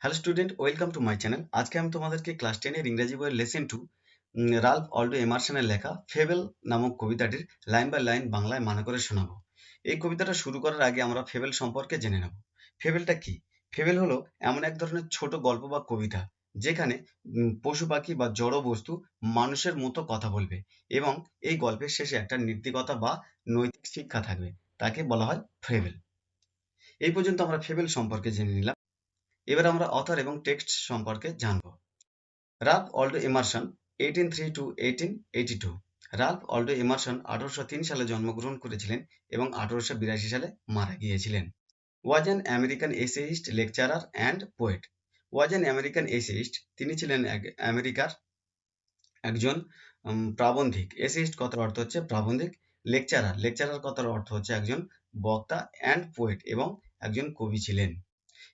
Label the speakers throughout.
Speaker 1: Hello student, welcome to my channel. আজকে আমি তোমাদেরকে ক্লাস 10 এর ইংরেজি বইয়ের লেসন 2 রাল্ফ অলডো এমারসনের লেখা ফেবেল নামক কবিতাটির লাইন বাই লাইন বাংলায় মানে করে শোনাবো। এই কবিতাটা শুরু করার আগে আমরা ফেবেল সম্পর্কে জেনে নেব। ফেবেলটা কি? ফেবেল হলো এমন এক ধরনের ছোট গল্প বা কবিতা যেখানে পশু পাখি বা জড় বস্তু মানুষের মতো কথা বলবে এবং এই গল্পের শেষে একটা নীতিকথা বা নৈতিক শিক্ষা থাকবে। তাকে বলা হয় ফেবেল। এই পর্যন্ত আমরা ফেবেল সম্পর্কে জেনে নিলাম। এবার আমরা অথর এবং টেক্সট সম্পর্কে জানব। Ralph Waldo Emerson 1803 to 1882। Ralph Waldo Emerson 1803 সালে জন্মগ্রহণ করেছিলেন এবং 1882 সালে মারা গিয়েছিলেন। Was an American essayist, lecturer and poet. Was an American essayist, তিনি ছিলেন আমেরিকার একজন প্রাবন্ধিক। এসেইস্ট কথার অর্থ হচ্ছে প্রাবন্ধিক। লেকচারার, লেকচারার কথার অর্থ হচ্ছে একজন বক্তা, অ্যান্ড পোয়েট এবং একজন কবি ছিলেন।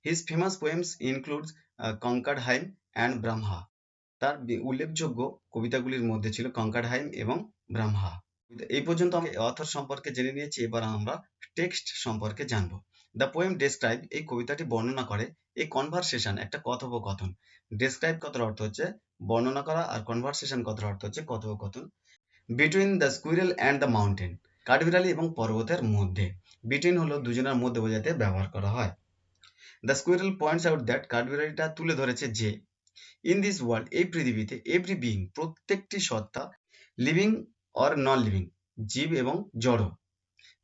Speaker 1: His famous poems includes conquered হাইম and Brahma. তার উল্লেখযোগ্য কবিতাগুলির মধ্যে ছিল কঙ্কার্ড হাইম এবং ব্রাহ্মা। এই পর্যন্ত আমরা অথর সম্পর্কে জেনে নিয়েছি। এবার আমরা টেক্সট সম্পর্কে জানবো। দ্য পোয়েম ডেসক্রাইব, এই কবিতাটি বর্ণনা করে এই কনভারসেশন, একটা কথোপকথন। ডেসক্রাইব কথার অর্থ হচ্ছে বর্ণনা করা, আর কনভারসেশন কথার অর্থ হচ্ছে কথোপকথন। Between the squirrel and the mountain, কাঠবিড়ালি এবং পর্বতের মধ্যে। বিটুইন হলো দুজনের মধ্যে বোঝাতে ব্যবহার করা হয়। The squirrel points out that, কাঠবিড়ালিটা তুলে ধরেছে যে, ইন দিস ওয়ার্ল্ড, এই পৃথিবীতে, এভরি বিং, প্রত্যেকটি সত্তা, লিভিং অর নন লিভিং, জীব এবং জড়,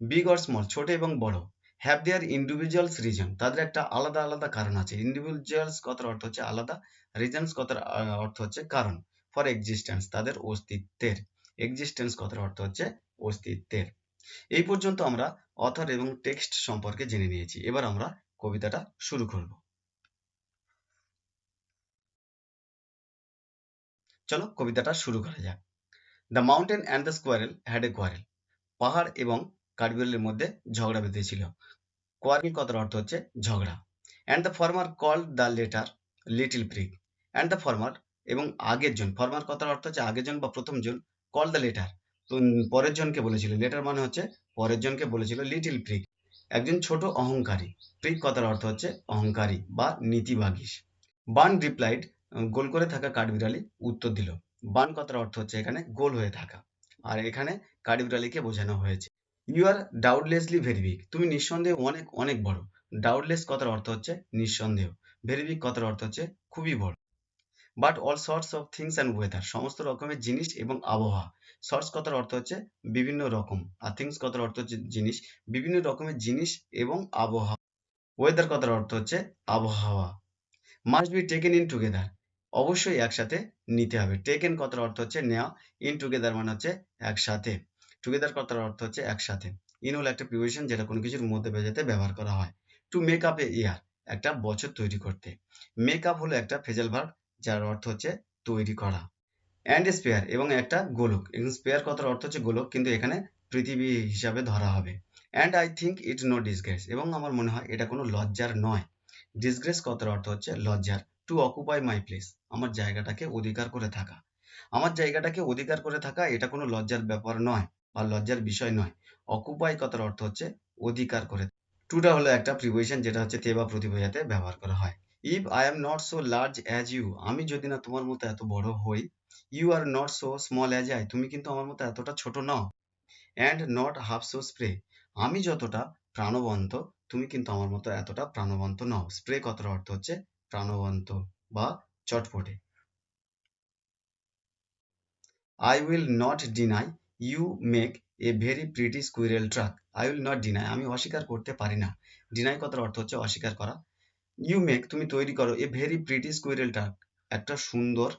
Speaker 1: বিগ অর স্মল, ছোট এবং বড়, হ্যাভ দেয়ার ইন্ডিভিজুয়ালস রিজন, তাদের একটা আলাদা আলাদা কারণ আছে। ইন্ডিভিজুয়ালস কথার অর্থ হচ্ছে আলাদা, রিজনস কথার অর্থ হচ্ছে কারণ, ফর এক্সিস্টেন্স, তাদের অস্তিত্বের। এক্সিস্টেন্স কথার অর্থ হচ্ছে অস্তিত্বের। এই পর্যন্ত আমরা অথর এবং টেক্সট সম্পর্কে জেনে নিয়েছি। এবার আমরা কবিতাটা শুরু করব। চলো কবিতাটা শুরু করা যাক। The mountain and the squirrel had a quarrel, পাহাড় এবং কাঠবিড়ালির মধ্যে ঝগড়া বেঁধেছিল। কোয়ারেল কথার অর্থ হচ্ছে ঝগড়া। And the former called the latter little prig, and the former এবং আগের জন, ফর্মার কথার অর্থ হচ্ছে আগের জন বা প্রথম জন, কল দ্য লেটার পরের জনকে বলেছিল, লেটার মানে হচ্ছে পরের জনকে বলেছিল, লিটিল প্রিগ একজন ছোট অহংকারী, প্রিগ কথার অর্থ হচ্ছে অহংকারী বা নীতিবাগীশ। বান রিপ্লাইড, গোল করে থাকা কাঠবিড়ালি উত্তর দিল। বান কথার অর্থ হচ্ছে এখানে গোল হয়ে থাকা, আর এখানে কাঠবিড়ালিকে বোঝানো হয়েছে। ইউ আর ডাউটলেসলি ভেরি বিগ, তুমি নিঃসন্দেহে অনেক অনেক বড়। ডাউটলেস কথার অর্থ হচ্ছে নিঃসন্দেহ, ভেরি বিগ কথার অর্থ হচ্ছে খুবই বড়। But all sorts of things and weather, সমস্ত রকমের জিনিস এবং আবহাওয়া। সর্টস কথার অর্থ হচ্ছে বিভিন্ন রকম, আর থিংস কথার অর্থ হচ্ছে জিনিস, বিভিন্ন রকমের জিনিস এবং আবহাওয়া। ওয়েদার কথার অর্থ হচ্ছে আবহাওয়া। Must be taken in together, অবশ্যই একসাথে নিতে হবে। টেকেন কথার অর্থ হচ্ছে নেওয়া, ইন টুগেদার মানে হচ্ছে একসাথে, টুগেদার কথার অর্থ হচ্ছে একসাথে। ইন হলো একটা প্রিপোজিশন যেটা কোনো কিছুর মধ্যে বোঝাতে ব্যবহার করা হয়। টু মেক আপ এ ইয়ার, একটা বছর তৈরি করতে। মেক আপ হলো একটা ফ্রেজাল ভার্ব যার অর্থ হচ্ছে তৈরি করা। অ্যান্ড স্পেয়ার, এবং একটা গোলক। এবং স্পেয়ার কথার অর্থ হচ্ছে গোলক, কিন্তু এখানে পৃথিবী হিসাবে ধরা হবে। And I think it no disgrace, এবং আমার মনে হয় এটা কোনো লজ্জার নয়। ডিসগ্রেস কথার অর্থ হচ্ছে লজ্জার। টু অকুপাই মাই প্লেস, আমার জায়গাটাকে অধিকার করে থাকা। আমার জায়গাটাকে অধিকার করে থাকা এটা কোনো লজ্জার ব্যাপার নয় বা লজ্জার বিষয় নয়। অকুপাই কথার অর্থ হচ্ছে অধিকার করে। টুটা হলো একটা প্রিপোজিশন যেটা হচ্ছে তে বা প্রতি বোঝাতে ব্যবহার করা হয়। If I am not so large as you, আমি যদি না তোমার মতো এত বড় হই। You are not so small as I, তুমি কিন্তু আমার মতো এতটা ছোট নও। And not half so spry, আমি যতটা প্রাণবন্ত তুমি কিন্তু আমার মতো এতটা প্রাণবন্ত নও। স্প্রে কথার অর্থ হচ্ছে প্রাণবন্ত বা চটপটে। I will not deny you make a very pretty squirrel track. I will not deny, আমি অস্বীকার করতে পারি না। ডিনাই কথার অর্থ হচ্ছে অস্বীকার করা। ইউ মেক, তুমি তৈরি করো, এ ভেরি প্রিটি স্কুইরেল ট্রাক, একটা সুন্দর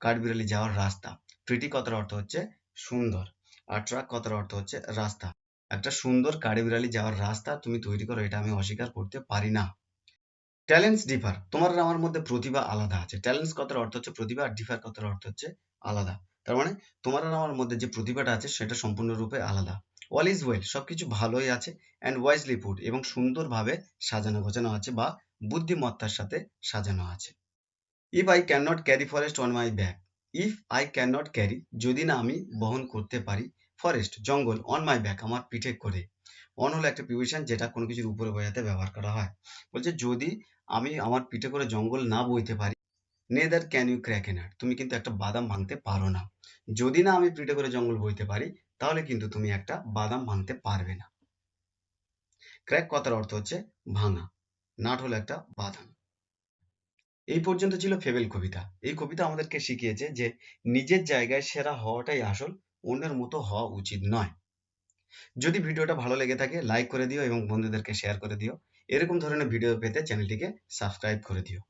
Speaker 1: কাঠবিড়ালি যাওয়ার রাস্তা। প্রিটি কথার অর্থ হচ্ছে সুন্দর, আর ট্রাক কথার অর্থ হচ্ছে রাস্তা। একটা সুন্দর কাঠবিড়ালি যাওয়ার রাস্তা তুমি তৈরি করো, এটা আমি অস্বীকার করতে পারি না। ট্যালেন্টস ডিফার, তোমার আর আমার মধ্যে প্রতিভা আলাদা আছে। ট্যালেন্টস কথার অর্থ হচ্ছে প্রতিভা, আর ডিফার কথার অর্থ হচ্ছে আলাদা। তার মানে তোমার আর আমার মধ্যে যে প্রতিভাটা আছে সেটা সম্পূর্ণরূপে আলাদা। অল ইজ ওয়েল, সবকিছু ভালোই আছে। অ্যান্ড ওয়াইজলি পুট, এবং সুন্দরভাবে সাজানো গোছানো আছে বা বুদ্ধিমত্তার সাথে সাজানো আছে। If I can not carry forest on my back, if I can not carry, যদি না আমি বহন করতে পারি, ফরেস্ট জঙ্গল, অন মাই ব্যাক আমার পিঠে করে, অন হলো একটা প্রিপোজিশন যেটা কোনো কিছুর উপরে বোঝাতে ব্যবহার করা হয়। বলছে যদি আমি আমার পিঠে করে জঙ্গল না বইতে পারি, neither can you crack a nut, তুমি কিন্তু একটা বাদাম ভাঙতে পারো না। যদি না আমি পিঠে করে জঙ্গল বইতে পারি, তাহলে কিন্তু তুমি একটা বাদাম ভাঙতে পারবে না। ক্র্যাক কথার অর্থ হচ্ছে ভাঙা, নাট হলো একটা বাদাম। এই পর্যন্ত ছিল ফেবেল কবিতা। এই কবিতা আমাদেরকে শিখিয়েছে যে নিজের জায়গায় সেরা হওয়াটাই আসল, অন্যের মতো হওয়া উচিত নয়। যদি ভিডিওটা ভালো লেগে থাকে লাইক করে দিও এবং বন্ধুদেরকে শেয়ার করে দিও। এরকম ধরনের ভিডিও পেতে চ্যানেলটিকে সাবস্ক্রাইব করে দিও।